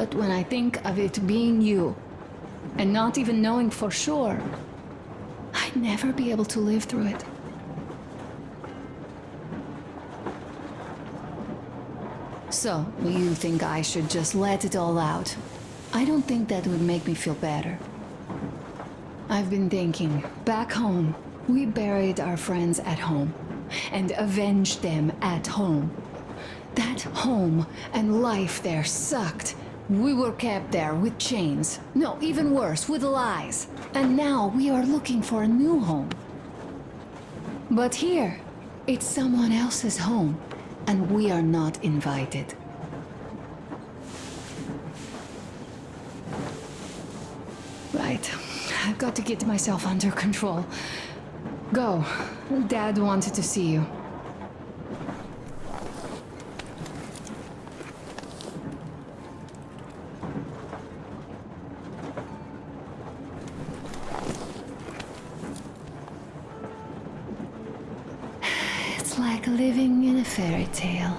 But when I think of it being you, and not even knowing for sure, I'd never be able to live through it. So, you think I should just let it all out? I don't think that would make me feel better. I've been thinking, back home, we buried our friends at home, and avenged them at home. That home and life there sucked. We were kept there with chains. No, even worse, with lies. And now we are looking for a new home. But here, it's someone else's home, and we are not invited. Right. I've got to get myself under control. Go. Dad wanted to see you. It's like living in a fairy tale.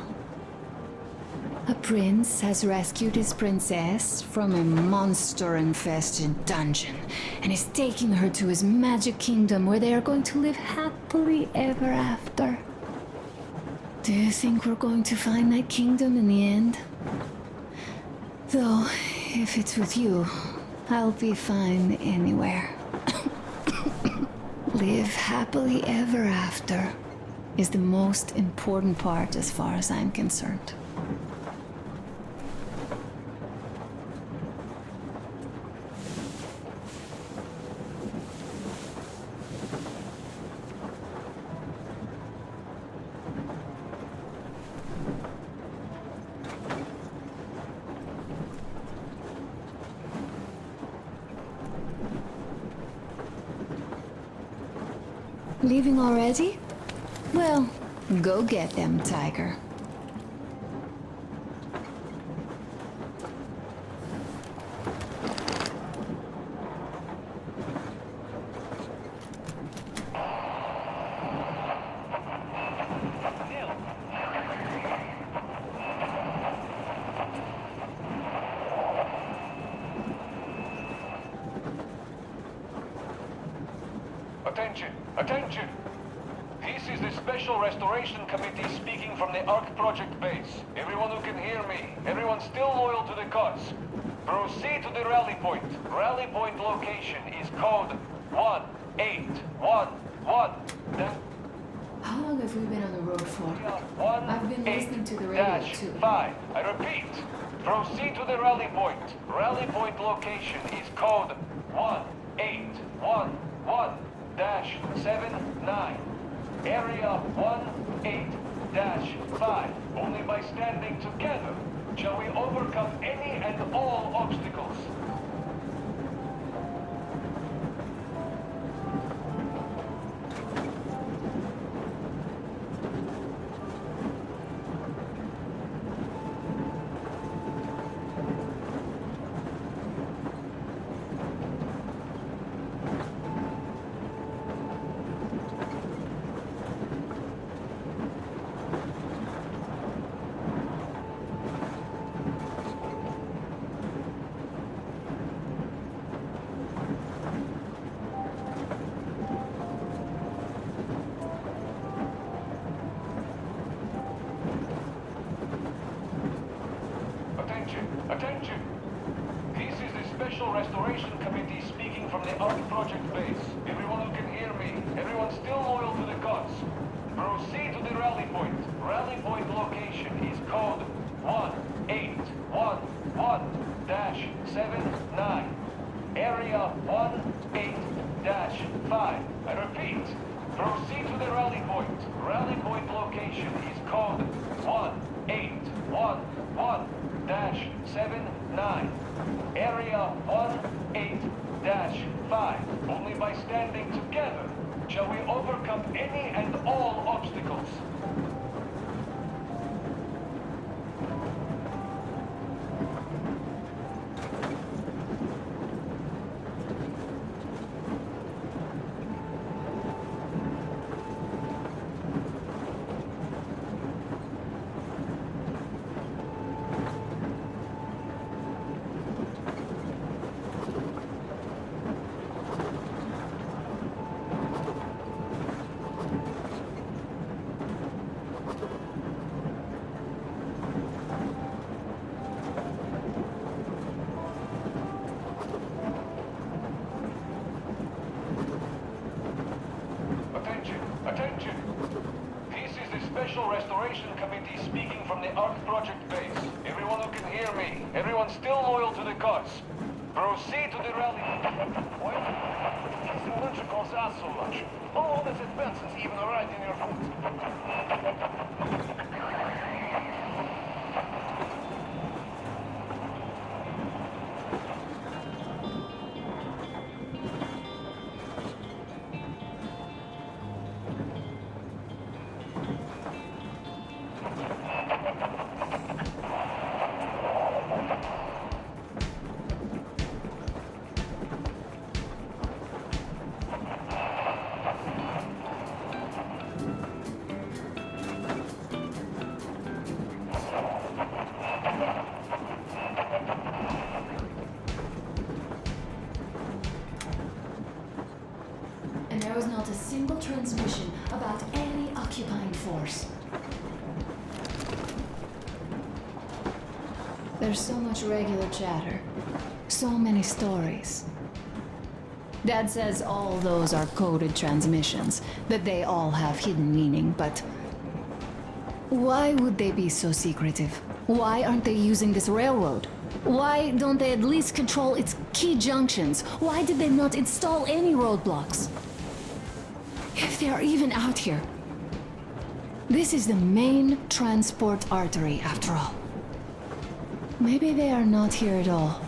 A prince has rescued his princess from a monster-infested dungeon and is taking her to his magic kingdom where they are going to live happily ever after. Do you think we're going to find that kingdom in the end? Though, if it's with you, I'll be fine anywhere. Live happily ever after is the most important part as far as I'm concerned. Leaving already? Well, go get them, Tiger. Attention! Attention! This is the Special Restoration Committee speaking from the ARC Project base. Everyone who can hear me, everyone still loyal to the cause, proceed to the rally point. Rally point location is code 1811. How long have we been on the road for? I've been listening to the radio too. 5. I repeat, proceed to the rally point. Rally point location is code 1811-79. Area 18-5. Only by standing together shall we overcome any and all obstacles. Attention! This is the Special Restoration Committee speaking from the ARC Project base. Everyone who can hear me, everyone still loyal to the cause, proceed to the rally point. Rally point location is code 1811-79. Area 18-5. I repeat, proceed to the rally point. Rally point location is code 1811-79. Area 18-5. Only by standing together shall we overcome any and all obstacles. Everyone still loyal to the cause. Proceed to the rally. Well, this militia calls out so much. All this advances even right in your foot. And there was not a single transmission about any occupying force. There's so much regular chatter. So many stories. Dad says all those are coded transmissions, that they all have hidden meaning, but why would they be so secretive? Why aren't they using this railroad? Why don't they at least control its key junctions? Why did they not install any roadblocks? If they are even out here. This is the main transport artery, after all. Maybe they are not here at all.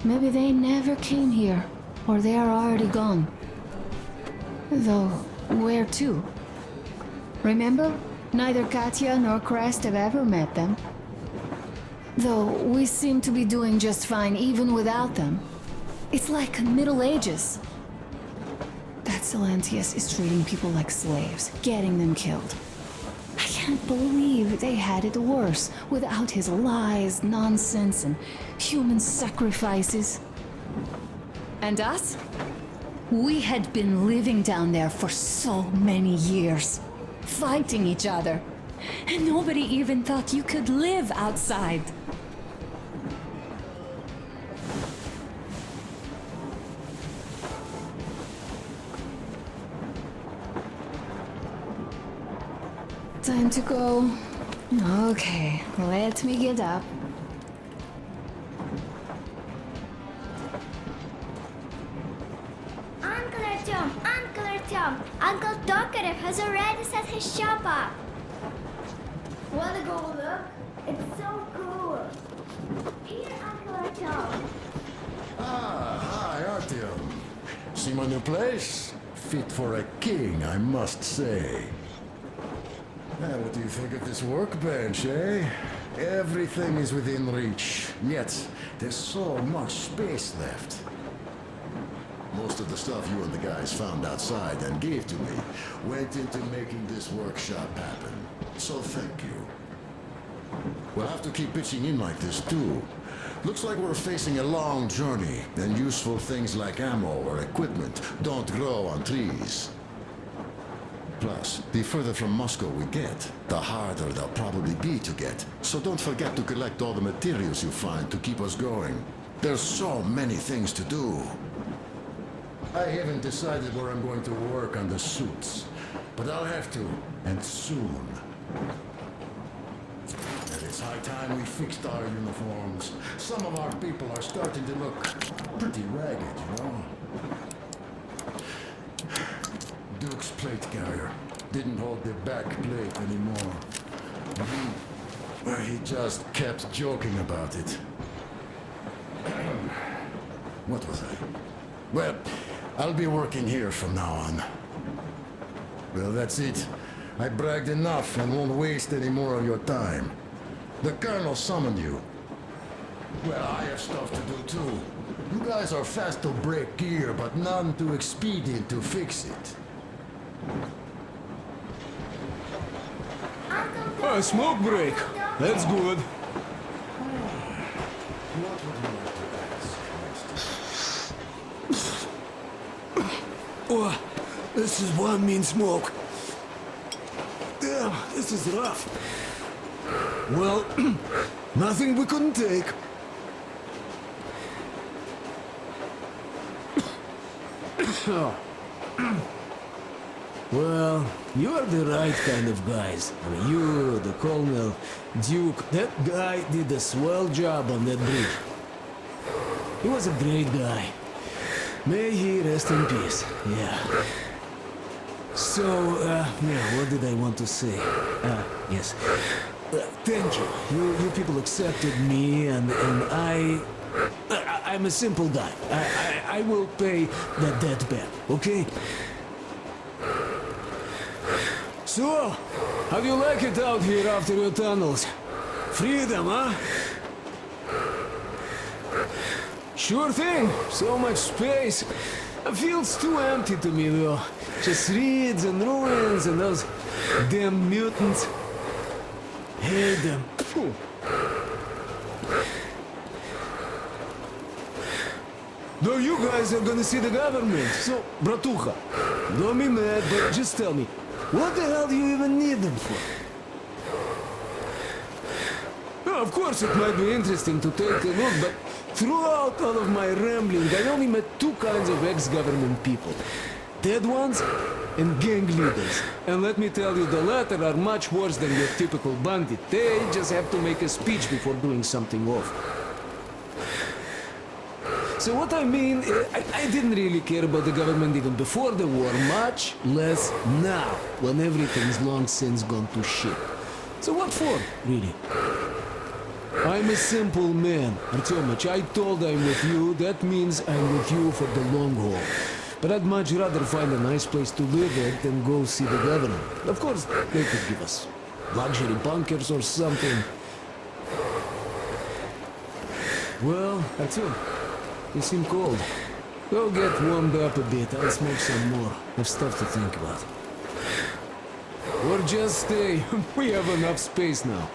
Maybe they never came here, or they are already gone. Though, where to? Remember? Neither Katya nor Crest have ever met them. Though, we seem to be doing just fine even without them. It's like Middle Ages. That Silentius is treating people like slaves, getting them killed. I can't believe they had it worse without his lies, nonsense, and human sacrifices. And us? We had been living down there for so many years, fighting each other, and nobody even thought you could live outside. Time to go. Okay, let me get up. Uncle Artyom! Uncle Tokarev has already set his shop up. Wanna go look? It's so cool. Here, Uncle Artyom. Hi, Artyom. See my new place? Fit for a king, I must say. What do you think of this workbench, eh? Everything is within reach, yet there's so much space left. Most of the stuff you and the guys found outside and gave to me went into making this workshop happen. So thank you. We'll have to keep pitching in like this too. Looks like we're facing a long journey, and useful things like ammo or equipment don't grow on trees. Plus, the further from Moscow we get, the harder they'll probably be to get. So don't forget to collect all the materials you find to keep us going. There's so many things to do. I haven't decided where I'm going to work on the suits, but I'll have to, and soon. And it's high time we fixed our uniforms. Some of our people are starting to look pretty ragged, you know? Duke's plate carrier didn't hold the back plate anymore. He just kept joking about it. What was I? Well, I'll be working here from now on. Well, that's it. I bragged enough and won't waste any more of your time. The Colonel summoned you. Well, I have stuff to do too. You guys are fast to break gear, but none too expedient to fix it. A smoke break. That's good. What would you like to ask, Master? Oh, this is one mean smoke. Damn, this is rough. Well, nothing we couldn't take. Well, you are the right kind of guys. I mean, you, the Colonel, Duke, that guy did a swell job on that bridge. He was a great guy. May he rest in peace, yeah. So, yeah, what did I want to say? Yes. Thank you. You people accepted me, and I'm a simple guy. I will pay that debt back, okay? So, how do you like it out here after your tunnels? Freedom, huh? Sure thing. So much space. It feels too empty to me, though. Just reeds and ruins and those damn mutants. Hate them. Phew. Though you guys are gonna see the government, so, bratucha, don't be mad, but just tell me, what the hell do you even need them for? Well, of course it might be interesting to take a look, but throughout all of my rambling, I only met two kinds of ex-government people. Dead ones and gang leaders. And let me tell you, the latter are much worse than your typical bandit. They just have to make a speech before doing something awful. So what I mean, I didn't really care about the government even before the war, much less now, when everything's long since gone to shit. So what for, really? I'm a simple man, Artyomich. I told I'm with you, that means I'm with you for the long haul. But I'd much rather find a nice place to live at than go see the government. Of course, they could give us luxury bunkers or something. Well, Artyom, you seem cold. Go get warmed up a bit, I'll smoke some more. I've stuff to think about. Or just stay. We have enough space now.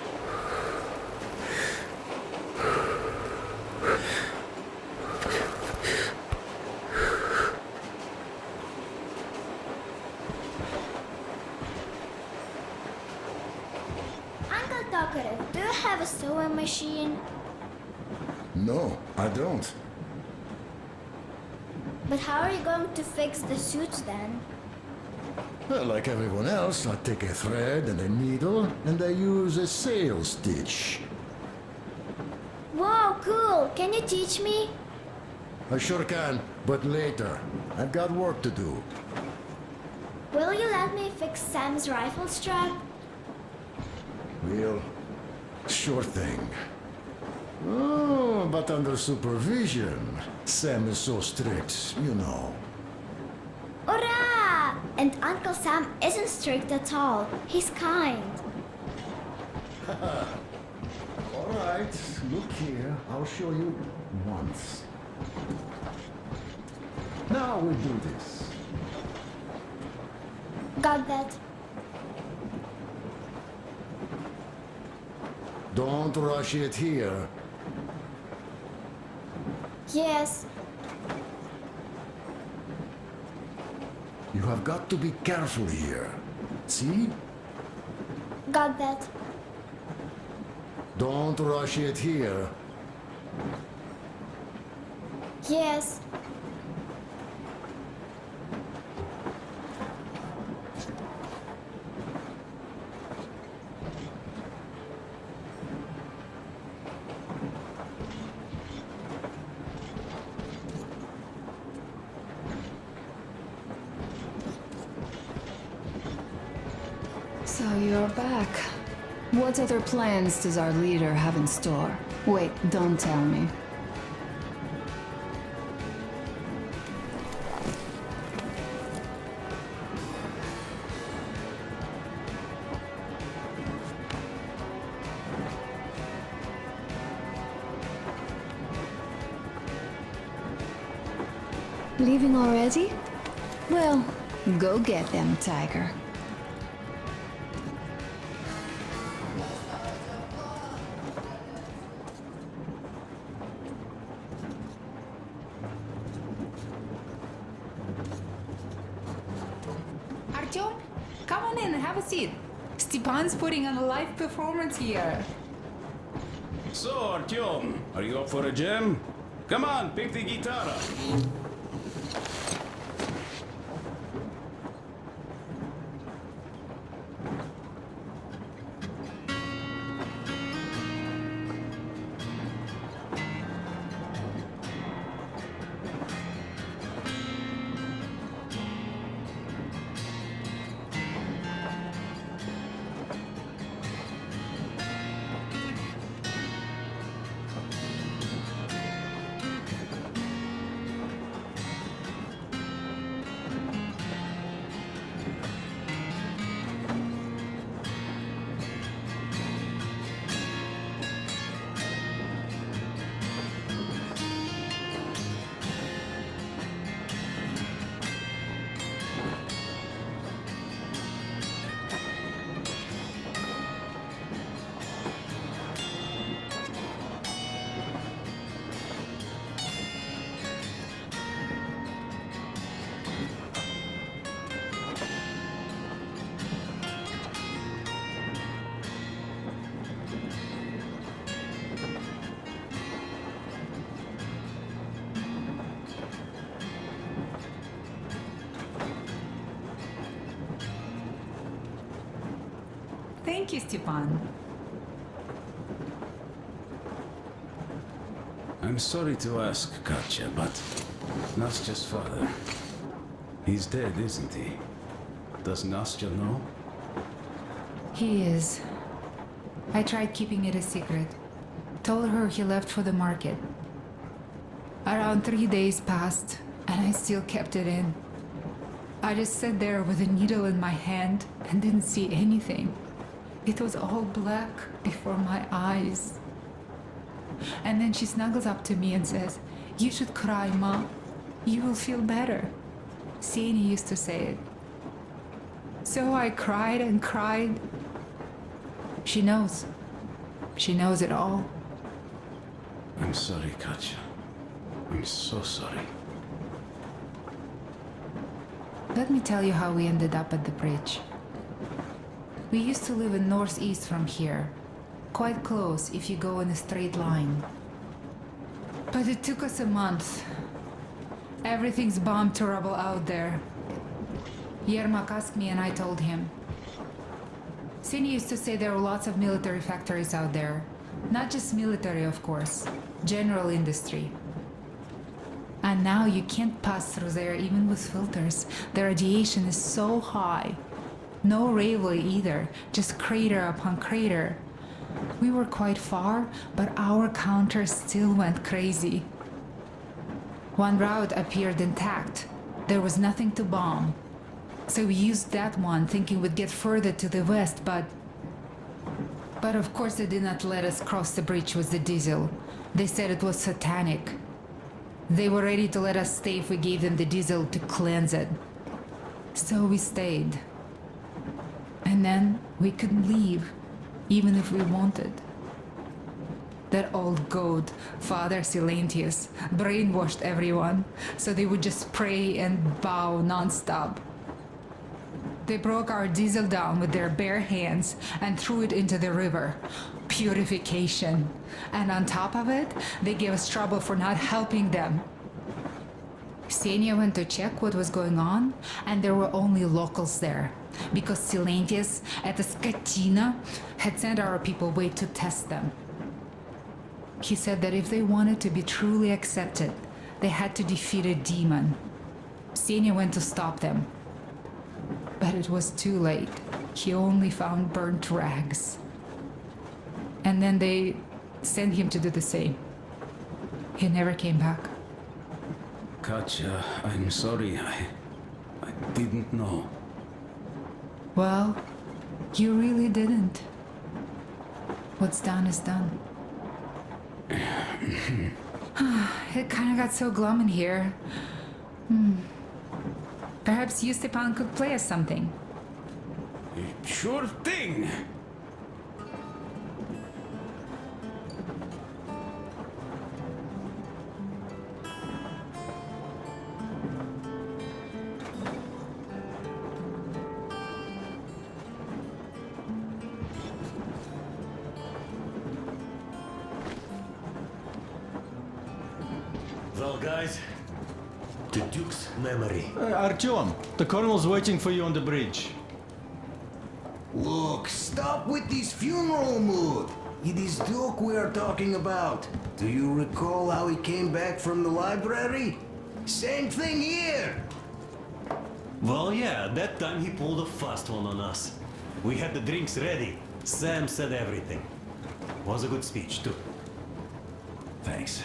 Uncle Tokarev, do you have a sewing machine? No, I don't. But how are you going to fix the suits then? Well, like everyone else, I take a thread and a needle, and I use a sail stitch. Wow, cool! Can you teach me? I sure can, but later. I've got work to do. Will you let me fix Sam's rifle strap? Well, sure thing. Oh, but under supervision. Sam is so strict, you know. Hurrah! And Uncle Sam isn't strict at all. He's kind. All right, look here. I'll show you once. Now we do this. Got that. Don't rush it here. Yes. You have got to be careful here. See? Got that. Don't rush it here. Yes. So you're back. What other plans does our leader have in store? Wait, don't tell me. Leaving already? Well, go get them, Tiger. Artyom, come on in and have a seat. Stepan's putting on a live performance here. So, Artyom, are you up for a jam? Come on, pick the guitar up. Thank you, Stepan. I'm sorry to ask, Katya, but Nastya's father, he's dead, isn't he? Does Nastya know? He is. I tried keeping it a secret. Told her he left for the market. Around 3 days passed, and I still kept it in. I just sat there with a needle in my hand and didn't see anything. It was all black before my eyes. And then she snuggles up to me and says, "You should cry, Ma. You will feel better." Sani used to say it. So I cried and cried. She knows. She knows it all. I'm sorry, Katya. I'm so sorry. Let me tell you how we ended up at the bridge. We used to live in northeast from here. Quite close if you go in a straight line. But it took us a month. Everything's bombed to rubble out there. Yermak asked me and I told him. Sini used to say there were lots of military factories out there. Not just military, of course. General industry. And now you can't pass through there even with filters. The radiation is so high. No railway either, just crater upon crater. We were quite far, but our counter still went crazy. One route appeared intact. There was nothing to bomb. So we used that one, thinking we'd get further to the west, but of course they did not let us cross the bridge with the diesel. They said it was satanic. They were ready to let us stay if we gave them the diesel to cleanse it. So we stayed. And then we couldn't leave, even if we wanted. That old goat, Father Silentius, brainwashed everyone, so they would just pray and bow non-stop. They broke our diesel down with their bare hands and threw it into the river. Purification. And on top of it, they gave us trouble for not helping them. Ksenia went to check what was going on, and there were only locals there, because Silentius at the Skatina had sent our people away to test them. He said that if they wanted to be truly accepted, they had to defeat a demon. Ksenia went to stop them. But it was too late. He only found burnt rags. And then they sent him to do the same. He never came back. Katya, I'm sorry. I didn't know. Well, you really didn't. What's done is done. It kind of got so glum in here. Perhaps you, Stepan, could play us something. Sure thing. Well, guys, the Duke's memory. Artyom, the colonel's waiting for you on the bridge. Look, stop with this funeral mood. It is Duke we are talking about. Do you recall how he came back from the library? Same thing here. Well, yeah, that time he pulled a fast one on us. We had the drinks ready. Sam said everything. Was a good speech, too. Thanks.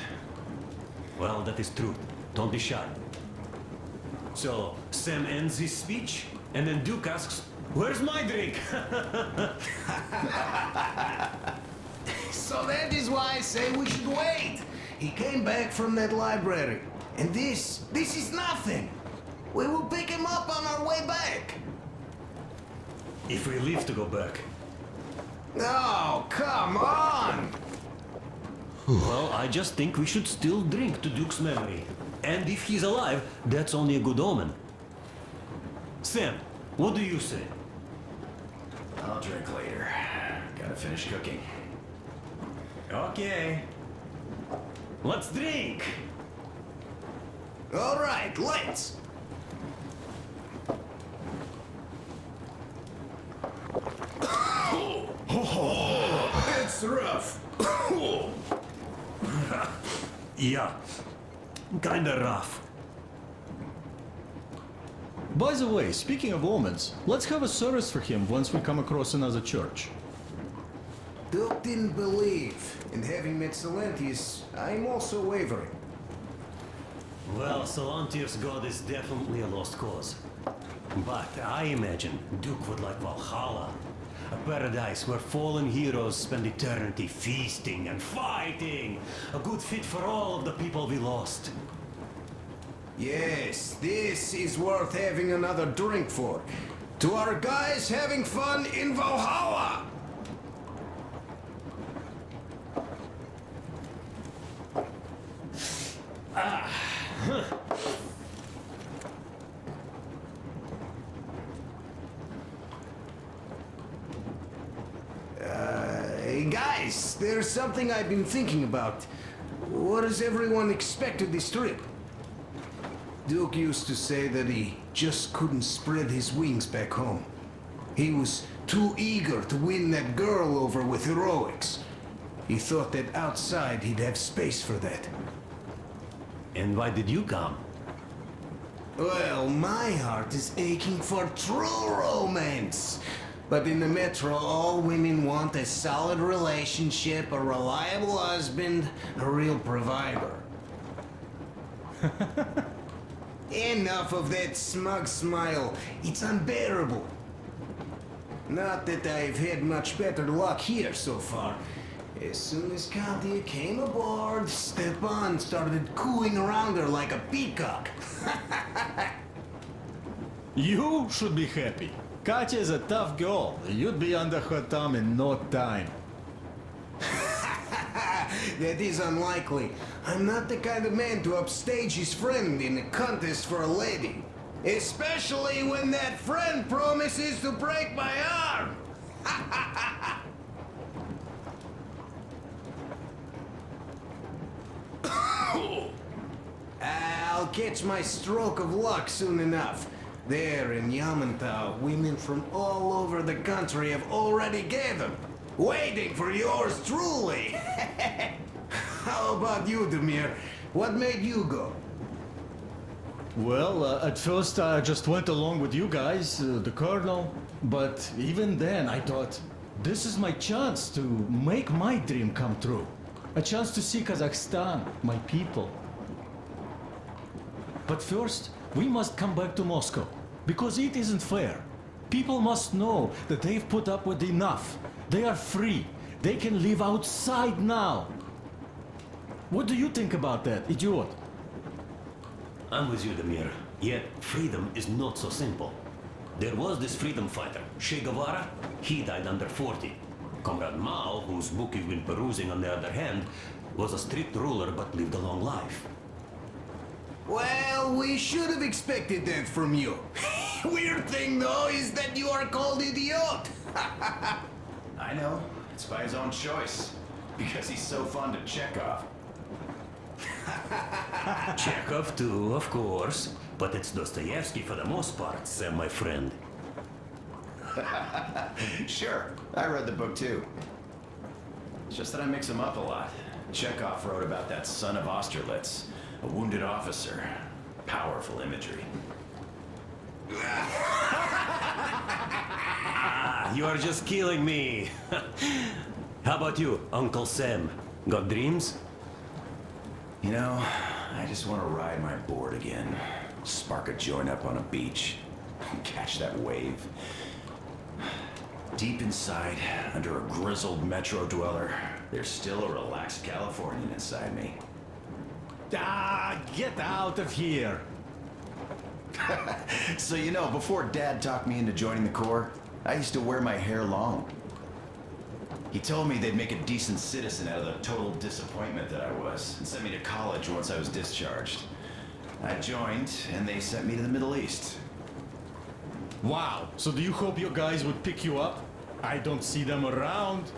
Well, that is true. Don't be shy. So, Sam ends his speech, and then Duke asks, "Where's my drink?" So that is why I say we should wait. He came back from that library. And this is nothing. We will pick him up on our way back. If we leave to go back. Oh, come on! Well, I just think we should still drink to Duke's memory. And if he's alive, that's only a good omen. Sam, what do you say? I'll drink later. Gotta finish cooking. Okay. Let's drink! All right, let's. rough. Yeah, kinda rough. By the way, speaking of omens, let's have a service for him once we come across another church. Duke didn't believe, and having met Silentius, I'm also wavering. Well, Solantir's god is definitely a lost cause. But I imagine Duke would like Valhalla. A paradise where fallen heroes spend eternity feasting and fighting. A good fit for all of the people we lost. Yes, this is worth having another drink for. To our guys having fun in Valhalla! Hey guys, there's something I've been thinking about. What does everyone expect of this trip? Duke used to say that he just couldn't spread his wings back home. He was too eager to win that girl over with heroics. He thought that outside he'd have space for that. And why did you come? Well, my heart is aching for true romance. But in the Metro, all women want a solid relationship, a reliable husband, a real provider. Enough of that smug smile. It's unbearable. Not that I've had much better luck here so far. As soon as Katya came aboard, Stepan started cooing around her like a peacock. You should be happy. Katya is a tough girl. You'd be under her thumb in no time. That is unlikely. I'm not the kind of man to upstage his friend in a contest for a lady. Especially when that friend promises to break my arm. I'll catch my stroke of luck soon enough. There in Yamantau, women from all over the country have already gathered, waiting for yours truly. How about you, Demir? What made you go? Well, at first I just went along with you guys, the Colonel. But even then I thought, this is my chance to make my dream come true. A chance to see Kazakhstan, my people. But first, we must come back to Moscow, because it isn't fair. People must know that they've put up with enough. They are free. They can live outside now. What do you think about that, idiot? I'm with you, Demir. Yet, freedom is not so simple. There was this freedom fighter, Che Guevara. He died under 40. Comrade Mao, whose book you've been perusing on the other hand, was a strict ruler but lived a long life. Well, we should have expected that from you. Weird thing, though, is that you are called idiot. I know. It's by his own choice. Because he's so fond of Chekhov. Chekhov too, of course. But it's Dostoevsky for the most part, Sam, my friend. Sure, I read the book too. It's just that I mix him up a lot. Chekhov wrote about that son of Austerlitz, a wounded officer. Powerful imagery. You are just killing me. How about you, Uncle Sam? Got dreams? You know, I just want to ride my board again. Spark a joint up on a beach. Catch that wave. Deep inside, under a grizzled metro dweller, there's still a relaxed Californian inside me. Ah, get out of here. So you know, before Dad talked me into joining the Corps, I used to wear my hair long. He told me they'd make a decent citizen out of the total disappointment that I was, and sent me to college once I was discharged. I joined, and they sent me to the Middle East. Wow, so do you hope your guys would pick you up? I don't see them around.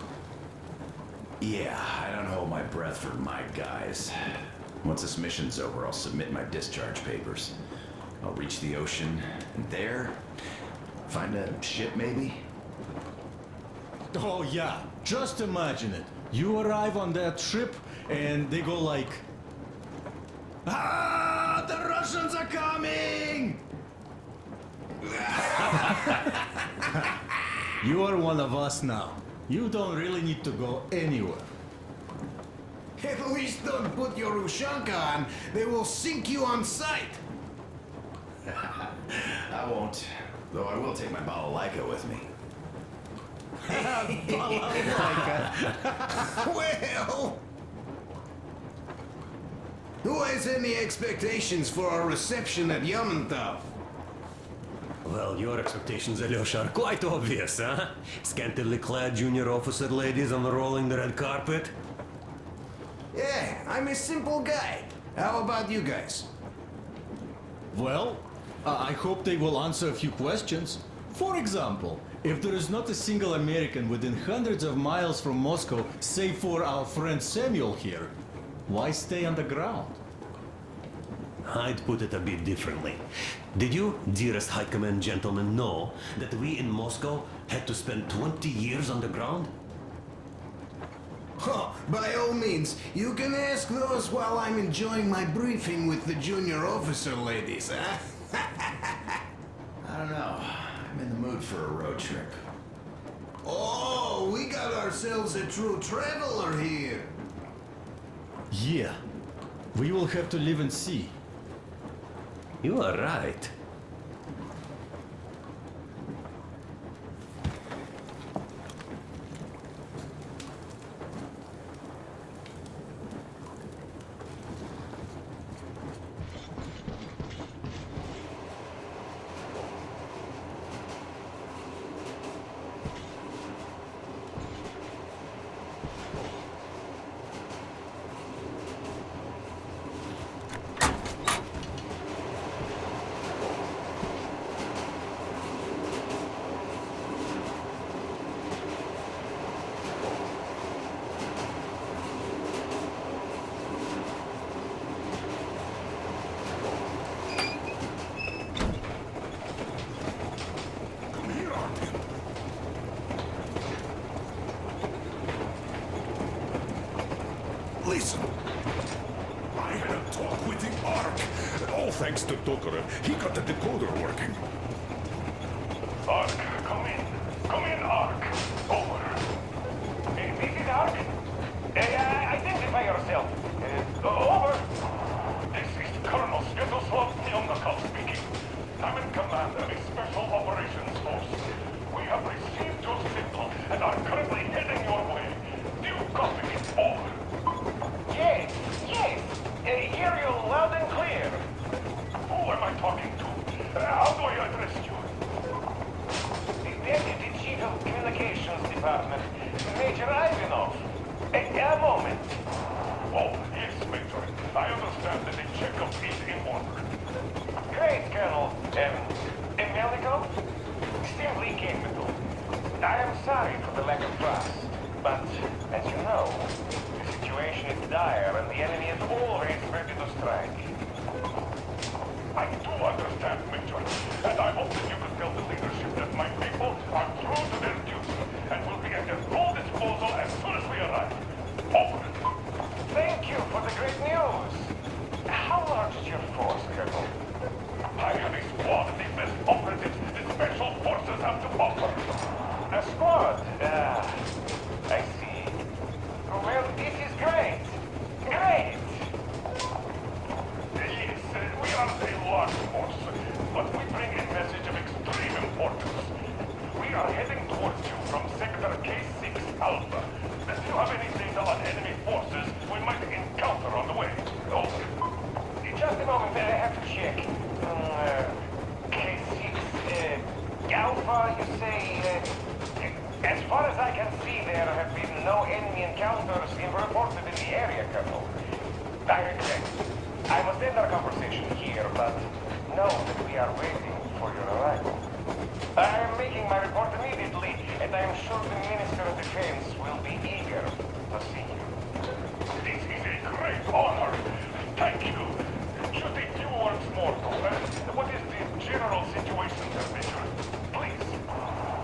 Yeah, I don't hold my breath for my guys. Once this mission's over, I'll submit my discharge papers. I'll reach the ocean, and there, find a ship maybe? Oh yeah, just imagine it. You arrive on that ship, and they go like, Ah, the Russians are coming! you are one of us now. You don't really need to go anywhere. At least don't put your Ushanka on. They will sink you on sight. I won't. Though I will take my balalaika with me. Well... Who has any expectations for our reception at Yamantau? Well, your expectations, Alyosha, are quite obvious, huh? Scantily clad junior officer ladies unrolling the red carpet. Yeah, I'm a simple guy. How about you guys? Well, I hope they will answer a few questions. For example, if there is not a single American within hundreds of miles from Moscow, save for our friend Samuel here, why stay on the ground? I'd put it a bit differently. Did you, dearest High Command gentlemen, know that we in Moscow had to spend 20 years on the ground? Huh, by all means, you can ask those while I'm enjoying my briefing with the junior officer ladies, huh? I don't know. I'm in the mood for a road trip. Oh, we got ourselves a true traveler here. Yeah, we will have to live and see. You are right. Listen, I had a talk with the Ark. All thanks to Tokarev. He got the decoder working. Ark, come in. Come in, Ark. Over. This is Ark. Identify yourself. Over. This is Colonel Svetoslav Neonakov speaking. I'm in command of a special operations force. We have received your signal and are currently heading your way. Do you copy? Over. Yes. Hear you loud and clear. Who am I talking to? How do I address you? The Deputy Chief of Communications Department, Major Ivanov. A moment. Oh, yes, Major. I understand that the checkup is in order. Great, Colonel. Melikov? Simply capable. I am sorry for the lack of trust, but, as you know, the situation is dire and the enemy is always ready to strike. I do understand, Major, and I hope that you can tell the leadership that my people are true to their duty and will be at their full disposal as soon as we arrive. Over. Thank you for the great news. How large is your force, Colonel? I have a squad of the best operatives the Special Forces have to offer. A squad? I see. Well, this is great. Great! Yes, we are a large force, but we bring a message of extreme importance. We are heading towards you from Sector K6 Alpha. Do you have any data on enemy forces we might encounter on the way? Over. Just a moment, I have to check. K6 Alpha, you say? As far as I can see, there have been no enemy encounters reported in the area, Colonel. I regret. I must end our conversation here, but know that we are waiting for your arrival. I am making my report immediately, and I am sure the Minister of Defense will be eager to see you. This is a great honor. Thank you. Just a few words more, though. What is the general situation, Major? Please.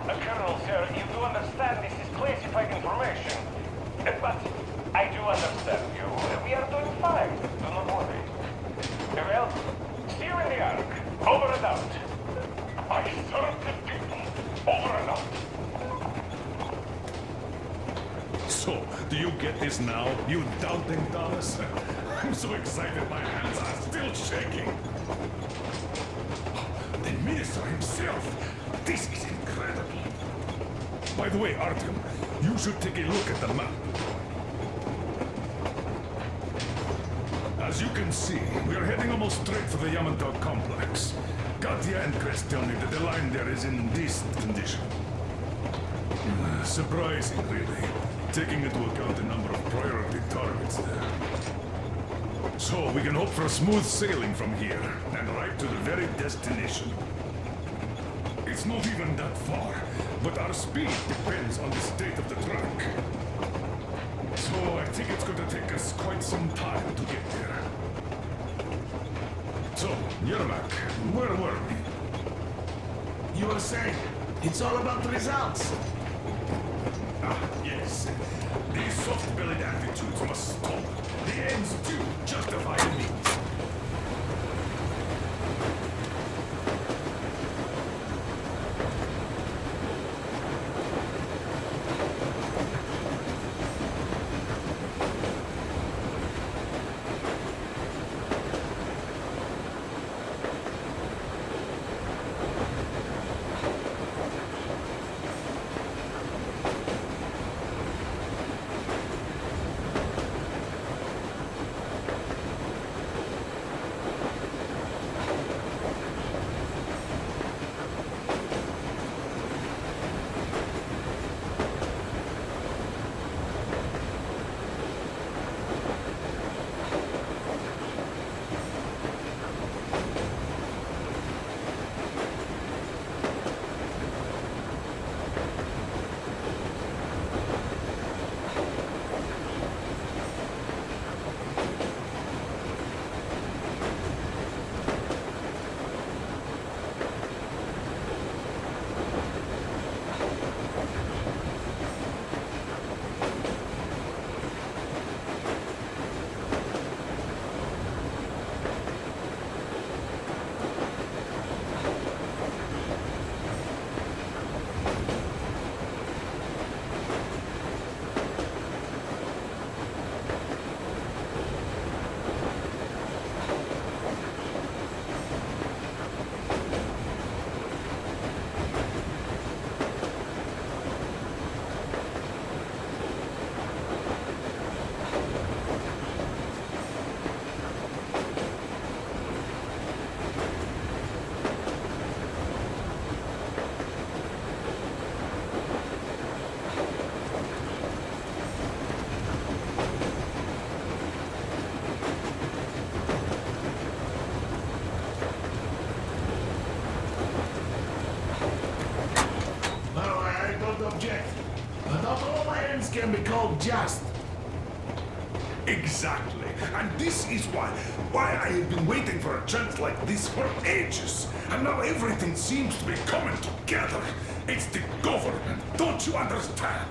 Colonel, sir, you do understand this is classified information. But you get this now, you doubting Thomas? I'm so excited my hands are still shaking. The minister himself! This is incredible! By the way, Artyom, you should take a look at the map. As you can see, we are heading almost straight for the Yamantau complex. Katya and Chris tell me that the line there is in decent condition. Surprising, really, taking into account the number of priority targets there. So we can hope for smooth sailing from here, and right to the very destination. It's not even that far, but our speed depends on the state of the track. So I think it's going to take us quite some time to get there. So, Yermak, where were we? You were saying, it's all about the results. Ah, yes. These soft-bellied attitudes must stop. The ends do justify the means. Can be called just. Exactly. And this is why I have been waiting for a chance like this for ages. And now everything seems to be coming together. It's the government. Don't you understand?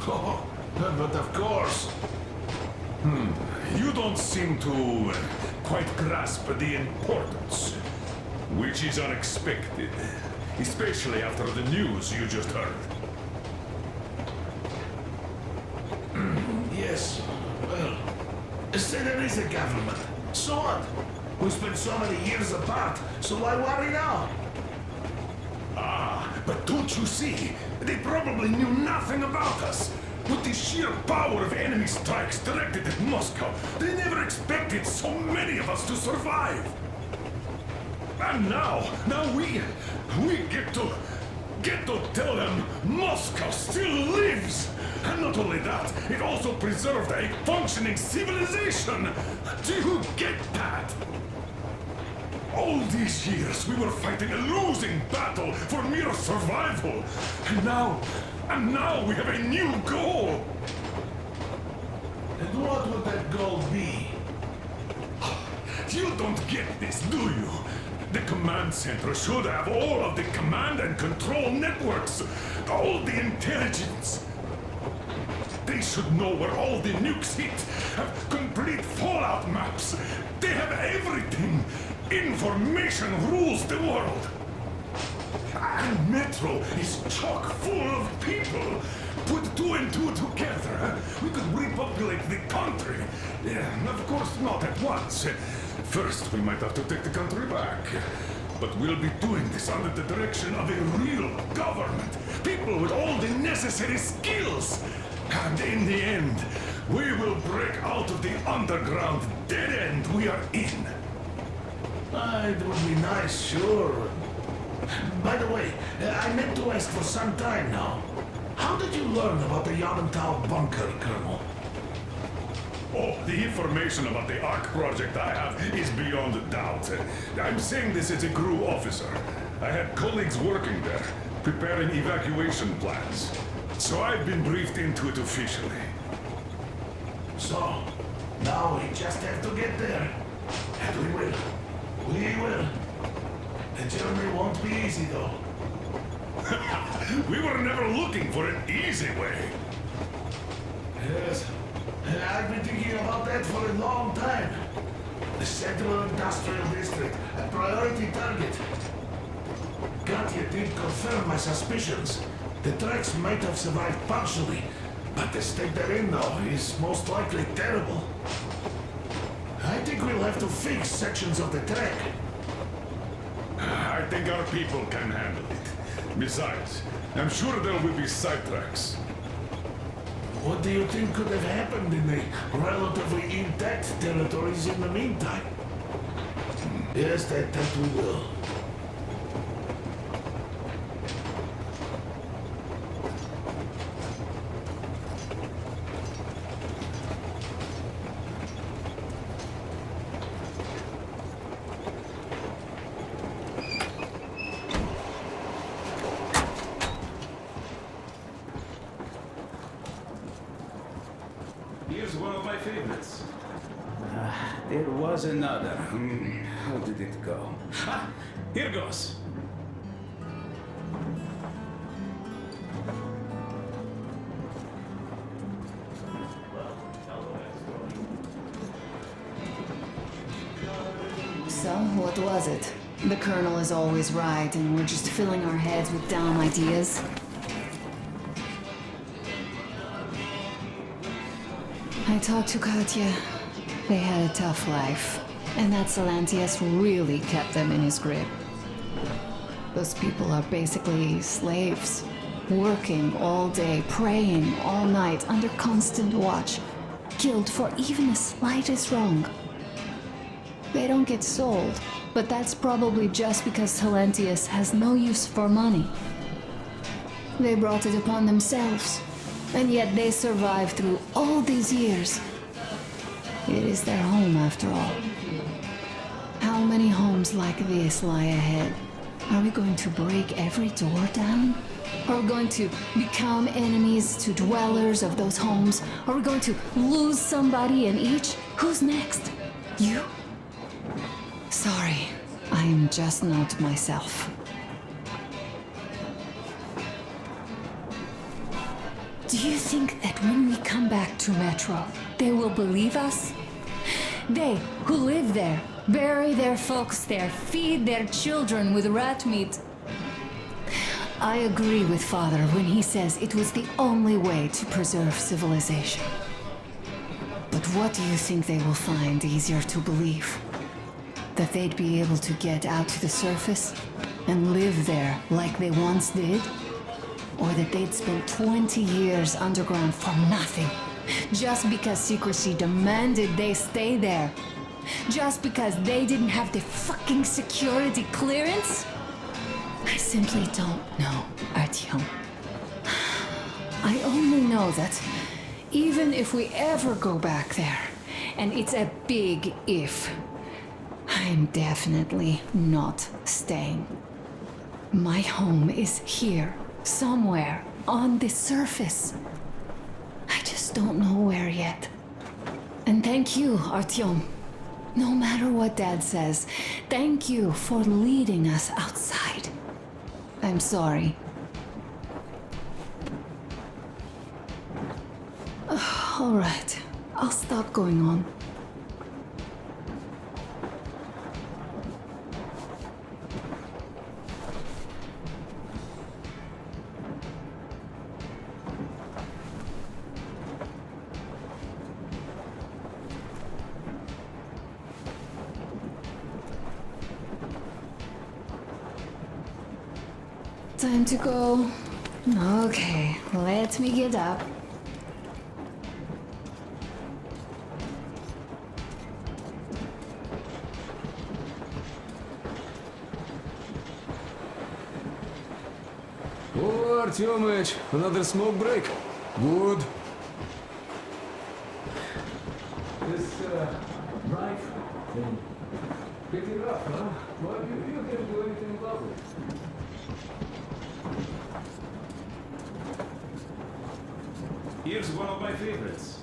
Oh, but of course. You don't seem to quite grasp the importance, which is unexpected, especially after the news you just heard. Yes, well, say there is a government. So what? We spent so many years apart, so why worry now? Ah, but don't you see? They probably knew nothing about us. With the sheer power of enemy strikes directed at Moscow, they never expected so many of us to survive. And now we get to tell them Moscow still lives. And not only that, it also preserved a functioning civilization. Do you get that? All these years we were fighting a losing battle for mere survival. And now we have a new goal. And what would that goal be? You don't get this, do you? The command center should have all of the command and control networks, all the intelligence. They should know where all the nukes hit, have complete fallout maps. They have everything. Information rules the world. And Metro is chock full of people, Put two and two together, we could repopulate the country. Yeah, of course, not at once. First, we might have to take the country back. But we'll be doing this under the direction of a real government. People with all the necessary skills. And in the end, we will break out of the underground dead end we are in. It would be nice, sure. By the way, I meant to ask for some time now. How did you learn about the Yamantau bunker, Colonel? Oh, the information about the Ark project I have is beyond doubt. I'm saying this as a GRU officer. I had colleagues working there, preparing evacuation plans. So I've been briefed into it officially. So, now we just have to get there. And we will. We will. The journey won't be easy, though. We were never looking for an easy way. Yes. I've been thinking about that for a long time. The Central Industrial District, a priority target. Katya did confirm my suspicions. The tracks might have survived partially, but the state they're in now is most likely terrible. I think we'll have to fix sections of the track. I think our people can handle it. Besides, I'm sure there will be sidetracks. What do you think could have happened in the relatively intact territories in the meantime? Yes, that we will. Here's one of my favorites. There was another. How did it go? Ah, here goes. So, what was it? The Colonel is always right, and we're just filling our heads with dumb ideas. I talked to Katya. They had a tough life, and that Salantius really kept them in his grip. Those people are basically slaves, working all day, praying all night, under constant watch, killed for even the slightest wrong. They don't get sold, but that's probably just because Salantius has no use for money. They brought it upon themselves, and yet they survived through all these years. It is their home, after all. How many homes like this lie ahead? Are we going to break every door down? Are we going to become enemies to dwellers of those homes? Are we going to lose somebody in each? Who's next? You? Sorry, I'm just not myself. Do you think that when we come back to Metro, they will believe us? They who live there, bury their folks there, feed their children with rat meat. I agree with Father when he says it was the only way to preserve civilization. But what do you think they will find easier to believe? That they'd be able to get out to the surface and live there like they once did? Or that they'd spent 20 years underground for nothing, just because secrecy demanded they stay there? Just because they didn't have the fucking security clearance? I simply don't know, Artyom. I only know that even if we ever go back there, and it's a big if, I'm definitely not staying. My home is here, somewhere on the surface. I just don't know where yet. And thank you, Artyom. No matter what Dad says, thank you for leading us outside. I'm sorry. All right, I'll stop going on. Time to go. Okay, let me get up. Oh, Artyomich, another smoke break. Good. This knife thing, pretty rough, huh? Well, you can't do anything about it. Here's one of my favorites.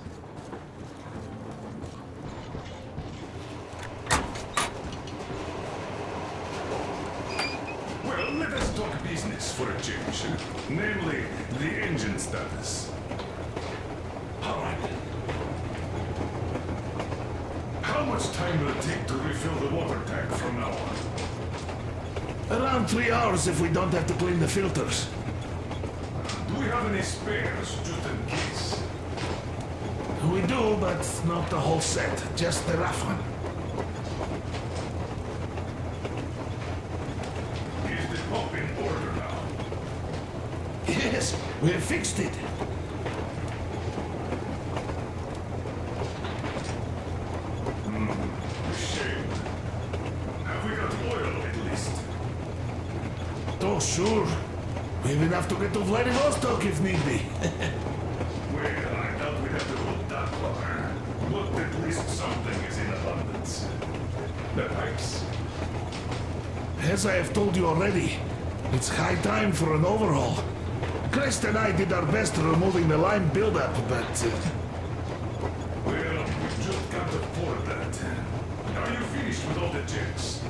Well, let us talk business for a change. Namely, the engine status. All right. How much time will it take to refill the water tank from now on? Around 3 hours if we don't have to clean the filters. Do we have any spares, just in case? We do, but not the whole set, just the rough one. Is the pump in order now? Yes, we have fixed it. Shame. Have we got oil at least? Oh, sure. We have enough to get to Vladivostok if need be. Well, I doubt we have to go that far. But at least something is in abundance. The pipes? As I have told you already, it's high time for an overhaul. Crest and I did our best removing the lime buildup, but... Well, we just can't afford that. Are you finished with all the checks?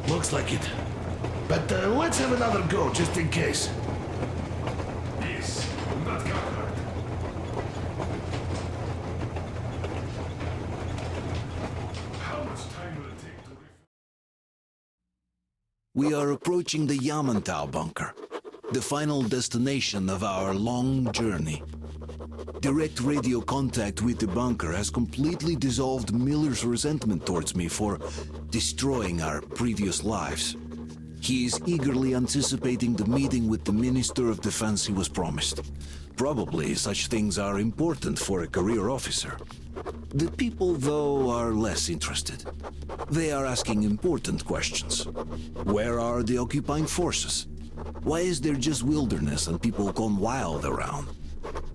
looks like it. But let's have another go, just in case. Yes, that got hurt. How much time will it take to We are approaching the Yamantau bunker, the final destination of our long journey. Direct radio contact with the bunker has completely dissolved Miller's resentment towards me for destroying our previous lives. He is eagerly anticipating the meeting with the Minister of Defense he was promised. Probably such things are important for a career officer. The people, though, are less interested. They are asking important questions. Where are the occupying forces? Why is there just wilderness and people gone wild around?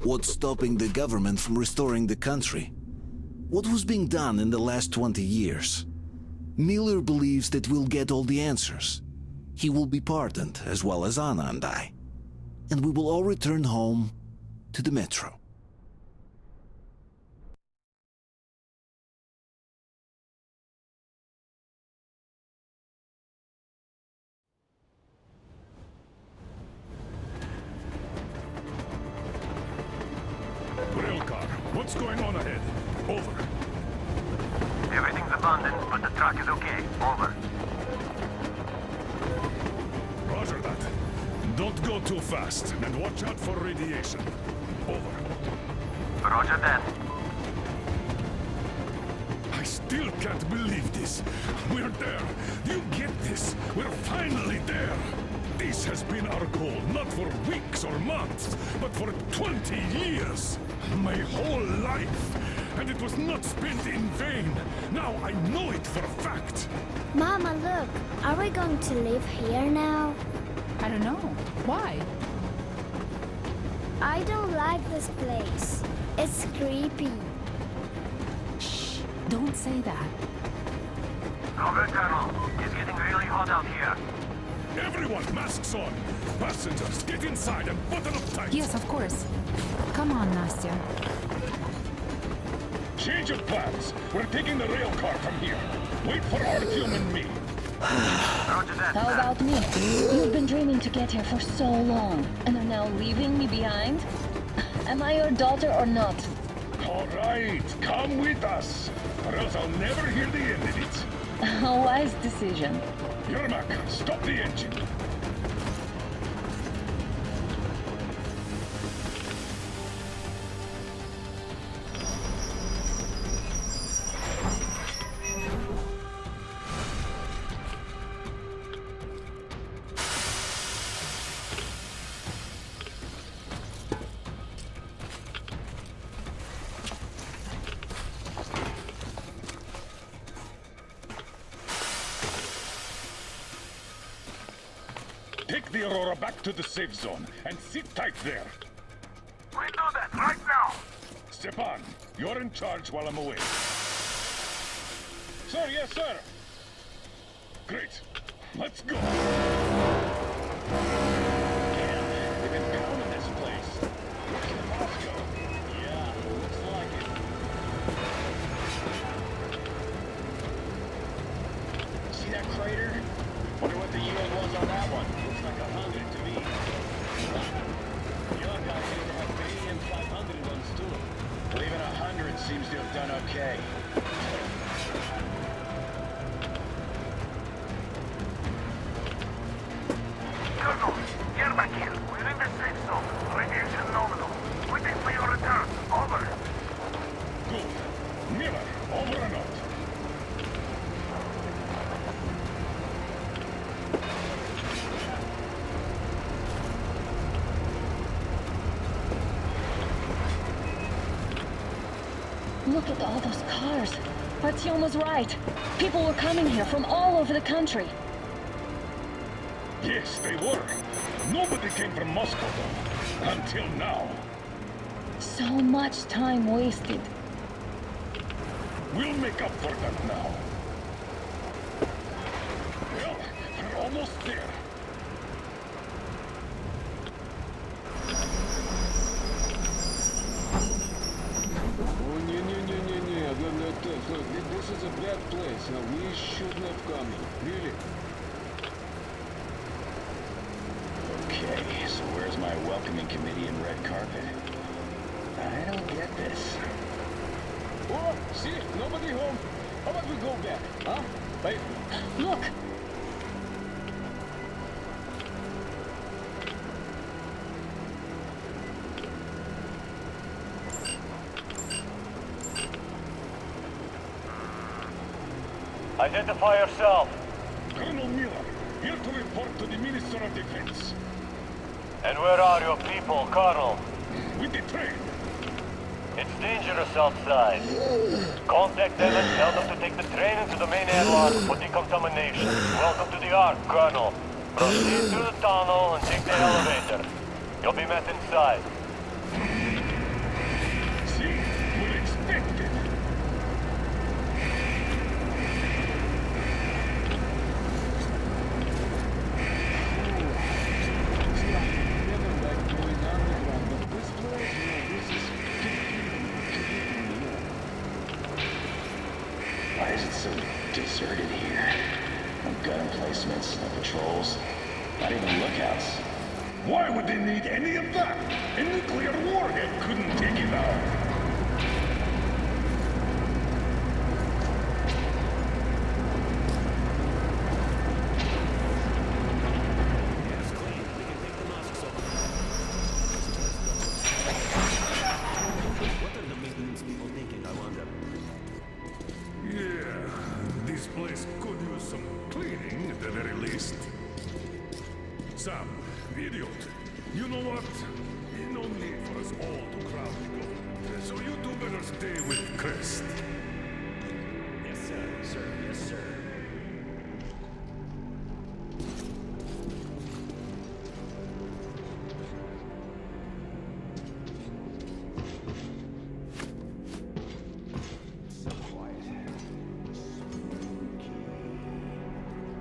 What's stopping the government from restoring the country? What was being done in the last 20 years? Miller believes that we'll get all the answers. He will be pardoned, as well as Anna and I. And we will all return home to the metro. Railcar, what's going on ahead? Over. Everything's abandoned, but the truck is okay. Over. Roger that. Don't go too fast, and watch out for radiation. Over. Roger that. I still can't believe this. We're there. You get this? We're finally there. This has been our goal, not for weeks or months, but for 20 years. My whole life. And it was not spent in vain. Now I know it for a fact. Mama, look. Are we going to live here now? I don't know. Why? I don't like this place. It's creepy. Shh. Don't say that. Over, Colonel. It's getting really hot out here. Everyone, masks on. Passengers, get inside and button up tight. Yes, of course. Come on, Nastya. Change of plans. We're taking the rail car from here. Wait for Artyom and me. Roger that. How about me? You've been dreaming to get here for so long, and are now leaving me behind? Am I your daughter or not? All right, come with us, or else I'll never hear the end of it. A wise decision. Yermak, stop the engine. Take the Aurora back to the safe zone and sit tight there. We do that right now. Stepan, you're in charge while I'm away. Sir, yes, sir. Great. Let's go. Damn, they've been pounding this place. Where's the Moscow? Yeah, looks like it. See that crater? Wonder what the yield was on that one. Looks like 100 to me. Your guys seem to have medium 500 ones too. But even 100 seems to have done okay. Colonel, get back here. We're in the safe zone. Radiation nominal. Waiting for your return. Over. Good. Miller, over and out. Look at all those cars. Artyom was right. People were coming here from all over the country. Yes, they were. Nobody came from Moscow, though. Until now. So much time wasted. We'll make up for that now. Well, we're almost there. Oh, look, this is a bad place. We shouldn't have come here. Really? Okay, so where's my welcoming committee and red carpet? I don't get this. Oh, see, nobody home. How about we go back, huh? Wait. Look! Identify yourself. Colonel Miller, here to report to the Minister of Defense. And where are your people, Colonel? With the train. It's dangerous outside. Contact them and tell them to take the train into the main airlock for decontamination. Welcome to the Ark, Colonel. Proceed through the tunnel and take the elevator. You'll be met inside. See, we're expected. Why is it so deserted here? No gun emplacements, no patrols, not even lookouts. Why would they need any of that? A nuclear warhead couldn't take it out. What are the maintenance people thinking, I wonder? Yeah, this place could use some cleaning at the very least. Sam, idiot, you know what? No need for us all to crowd the government, so you two better stay with Crest. Yes, sir. Sir, yes, sir.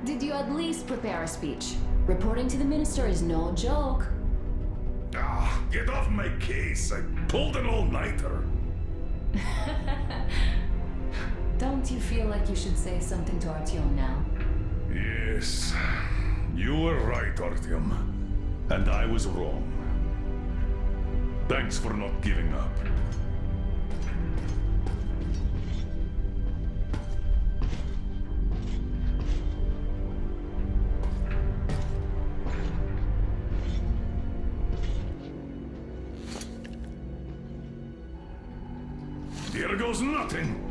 Did you at least prepare a speech? Reporting to the minister is no joke. Ah, get off my case. I pulled an all-nighter. Don't you feel like you should say something to Artyom now? Yes, you were right, Artyom. And I was wrong. Thanks for not giving up. Here goes nothing.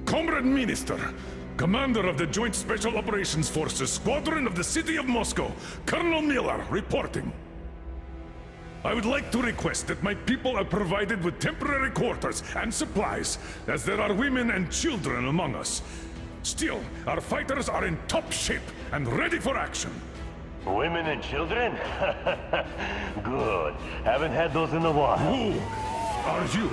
Comrade Minister, Commander of the Joint Special Operations Forces, Squadron of the City of Moscow, Colonel Miller, reporting. I would like to request that my people are provided with temporary quarters and supplies, as there are women and children among us. Still, our fighters are in top shape and ready for action. Women and children? Good. Haven't had those in a while. Who are you?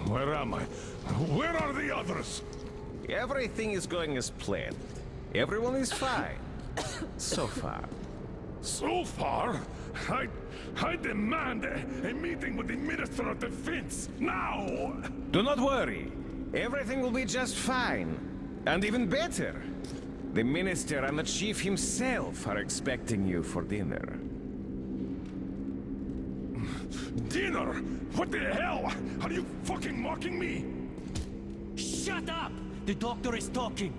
Where am I? Where are the others? Everything is going as planned. Everyone is fine. So far. So far? I demand a meeting with the Minister of Defense, now! Do not worry. Everything will be just fine. And even better. The Minister and the Chief himself are expecting you for dinner. Dinner? What the hell? Are you fucking mocking me? Shut up! The doctor is talking.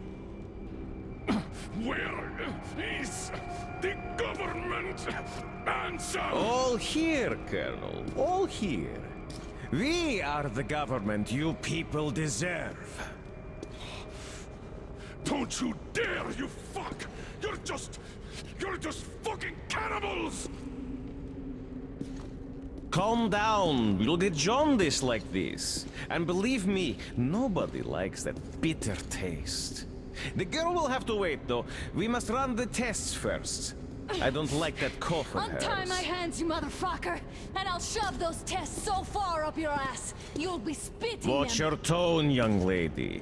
Where is the government answer? All here, Colonel. All here. We are the government you people deserve. Don't you dare, you fuck! You're just fucking cannibals! Calm down. We'll get jaundice like this. And believe me, nobody likes that bitter taste. The girl will have to wait, though. We must run the tests first. I don't like that cough of hers. Untie my hands, you motherfucker, and I'll shove those tests so far up your ass, you'll be spitting Watch them. your tone, young lady.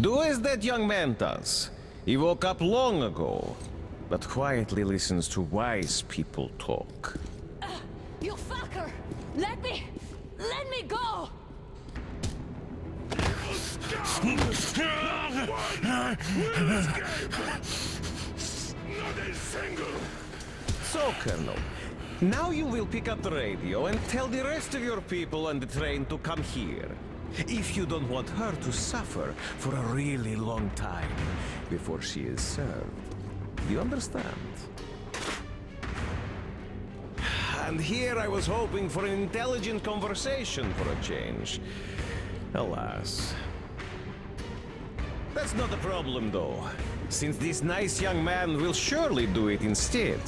Do as that young man does. He woke up long ago, but quietly listens to wise people talk. You fucker! Let me go! So, Colonel, now you will pick up the radio and tell the rest of your people on the train to come here. If you don't want her to suffer for a really long time before she is served. You understand? And here I was hoping for an intelligent conversation for a change. Alas. That's not a problem, though, since this nice young man will surely do it instead.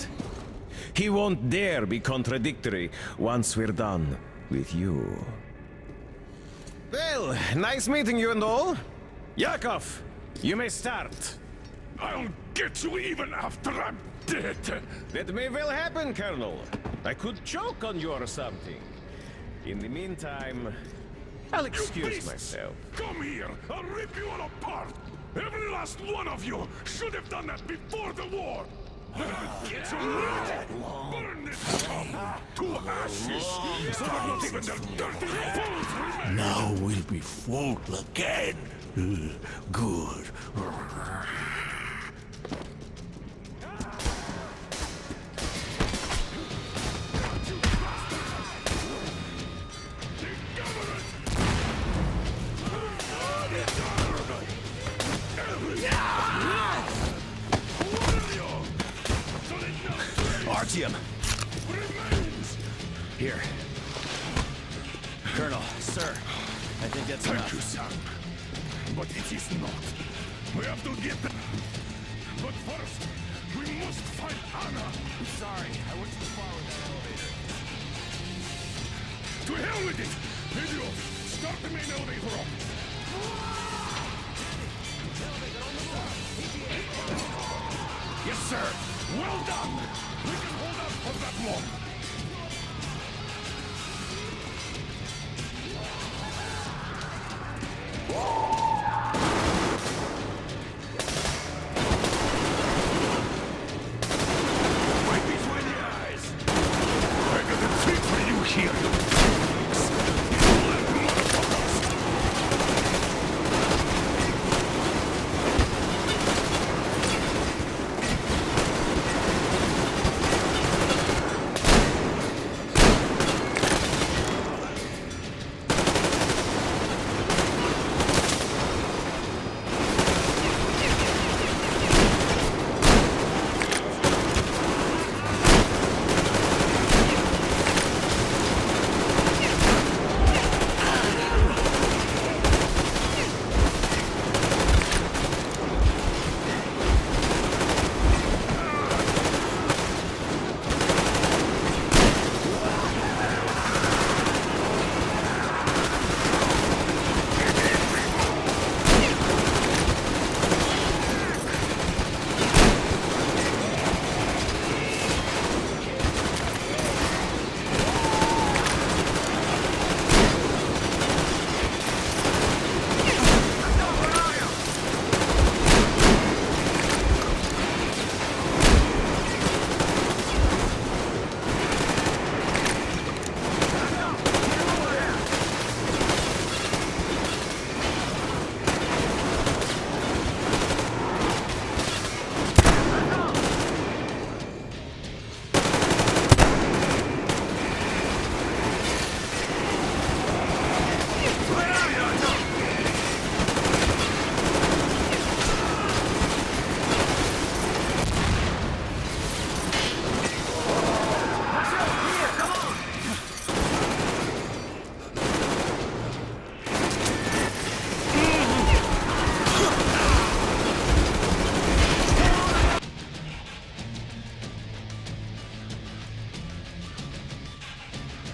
He won't dare be contradictory once we're done with you. Well, nice meeting you and all. Yakov, you may start. I'll get you even after I'm dead. That may well happen, Colonel. I could choke on you or something. In the meantime, I'll excuse myself. Come here! I'll rip you all apart! Every last one of you should have done that before the war! Get you ready! Burn this town to ashes! So that not even their dirty fools remain! Now we'll be full again. Good. Artyom! Here. Colonel, sir, I think that's enough. Thank you, son. But it is not. We have to get them. But first, we must find Anna. Sorry, I went too far with that elevator. To hell with it! Idiot! Start the main elevator up! Yes, sir! Well done! We can hold out for that long!